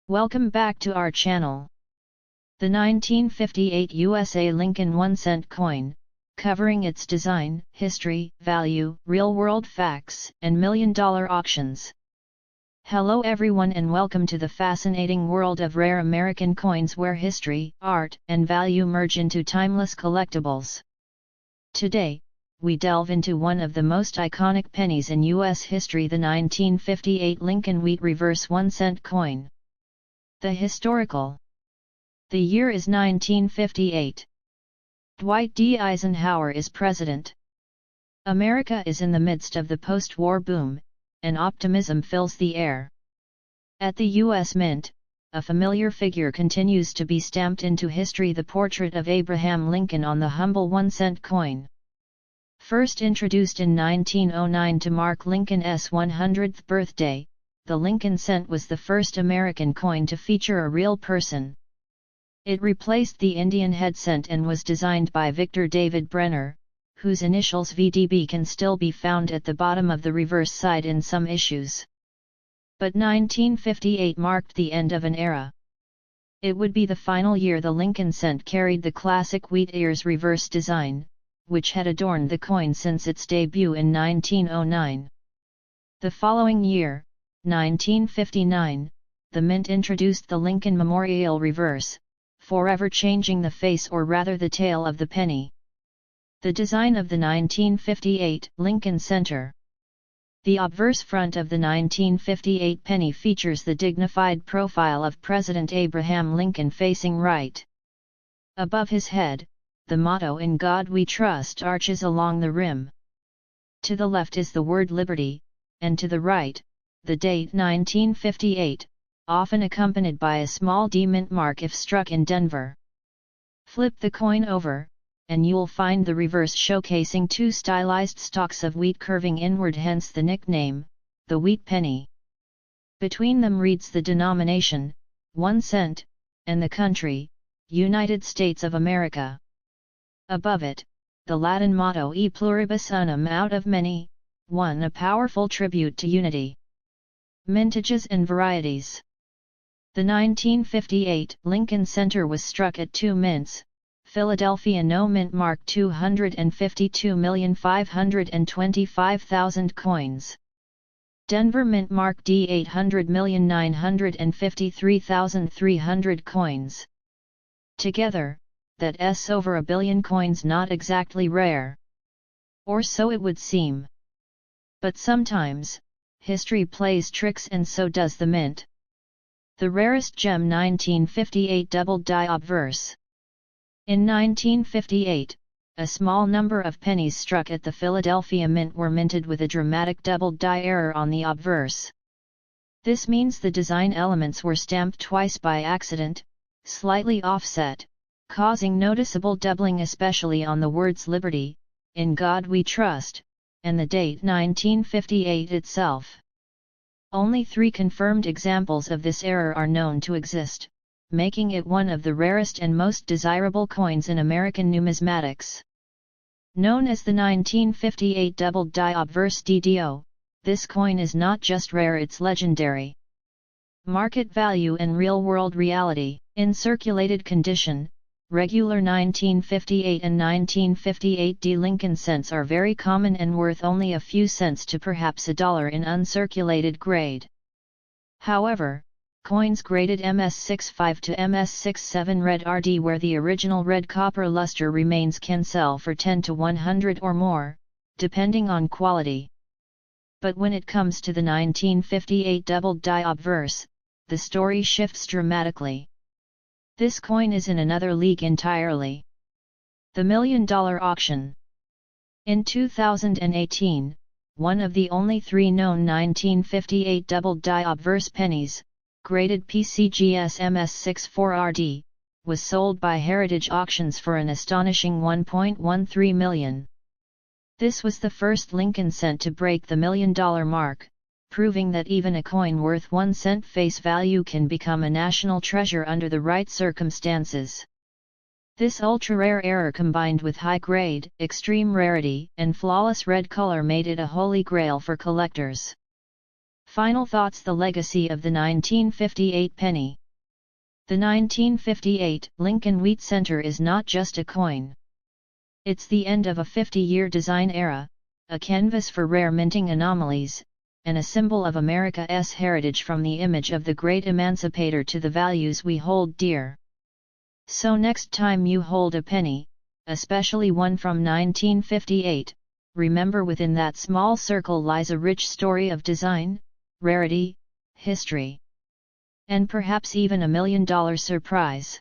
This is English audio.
Welcome back to our channel. The 1958 USA Lincoln 1-cent coin, covering its design, history, value, real-world facts, and million-dollar auctions. Hello everyone and welcome to the fascinating world of rare American coins where history, art, and value merge into timeless collectibles. Today, we delve into one of the most iconic pennies in U.S. history, the 1958 Lincoln Wheat Reverse 1-cent coin. The historical. The year is 1958. Dwight D. Eisenhower is president. America is in the midst of the post-war boom, and optimism fills the air. At the U.S. Mint, a familiar figure continues to be stamped into history: the portrait of Abraham Lincoln on the humble 1-cent coin. First introduced in 1909 to mark Lincoln's 100th birthday, the Lincoln cent was the first American coin to feature a real person. It replaced the Indian head cent and was designed by Victor David Brenner, whose initials VDB can still be found at the bottom of the reverse side in some issues. But 1958 marked the end of an era. It would be the final year the Lincoln cent carried the classic wheat ears reverse design, which had adorned the coin since its debut in 1909. The following year, 1959, the Mint introduced the Lincoln Memorial Reverse, forever changing the face, or rather the tail, of the penny. The design of the 1958 Lincoln Center. The obverse front of the 1958 penny features the dignified profile of President Abraham Lincoln facing right. Above his head, the motto "In God We Trust" arches along the rim. To the left is the word Liberty, and to the right, the date 1958, often accompanied by a small D mint mark if struck in Denver. Flip the coin over, and you'll find the reverse showcasing two stylized stalks of wheat curving inward, hence the nickname, the wheat penny. Between them reads the denomination, 1 cent, and the country, United States of America. Above it, the Latin motto E pluribus unum, out of many, one, a powerful tribute to unity. Mintages and varieties. The 1958 Lincoln Center was struck at 2 mints, Philadelphia No Mint mark 252,525,000 coins. Denver Mint mark D 800,953,300 coins. Together, that's over a billion coins, not exactly rare. Or so it would seem. But sometimes, history plays tricks, and so does the Mint. The rarest gem, 1958 double die obverse. In 1958, a small number of pennies struck at the Philadelphia Mint were minted with a dramatic double die error on the obverse. This means the design elements were stamped twice by accident, slightly offset, causing noticeable doubling, especially on the words Liberty, In God We Trust, and the date 1958 itself. Only 3 confirmed examples of this error are known to exist, making it one of the rarest and most desirable coins in American numismatics. Known as the 1958 double die obverse DDO, this coin is not just rare, it's legendary. Market value and real-world reality. In circulated condition, regular 1958 and 1958 D Lincoln cents are very common and worth only a few cents to perhaps $1 in uncirculated grade. However, coins graded MS65 to MS67 red RD, where the original red copper luster remains, can sell for 10 to 100 or more, depending on quality. But when it comes to the 1958 double die obverse, the story shifts dramatically. This coin is in another league entirely. The $1 million auction. In 2018, one of the only 3 known 1958 double die obverse pennies, graded PCGS MS64RD, was sold by Heritage Auctions for an astonishing $1.13 million. This was the first Lincoln cent to break the $1 million mark, proving that even a coin worth 1 cent face value can become a national treasure under the right circumstances. This ultra-rare error, combined with high grade, extreme rarity, and flawless red color, made it a holy grail for collectors. Final thoughts: the legacy of the 1958 penny. The 1958 Lincoln Wheat Center is not just a coin. It's the end of a 50-year design era, a canvas for rare minting anomalies, and a symbol of America's heritage, from the image of the great emancipator to the values we hold dear. So next time you hold a penny, especially one from 1958, remember within that small circle lies a rich story of design, rarity, history, and perhaps even $1 million surprise.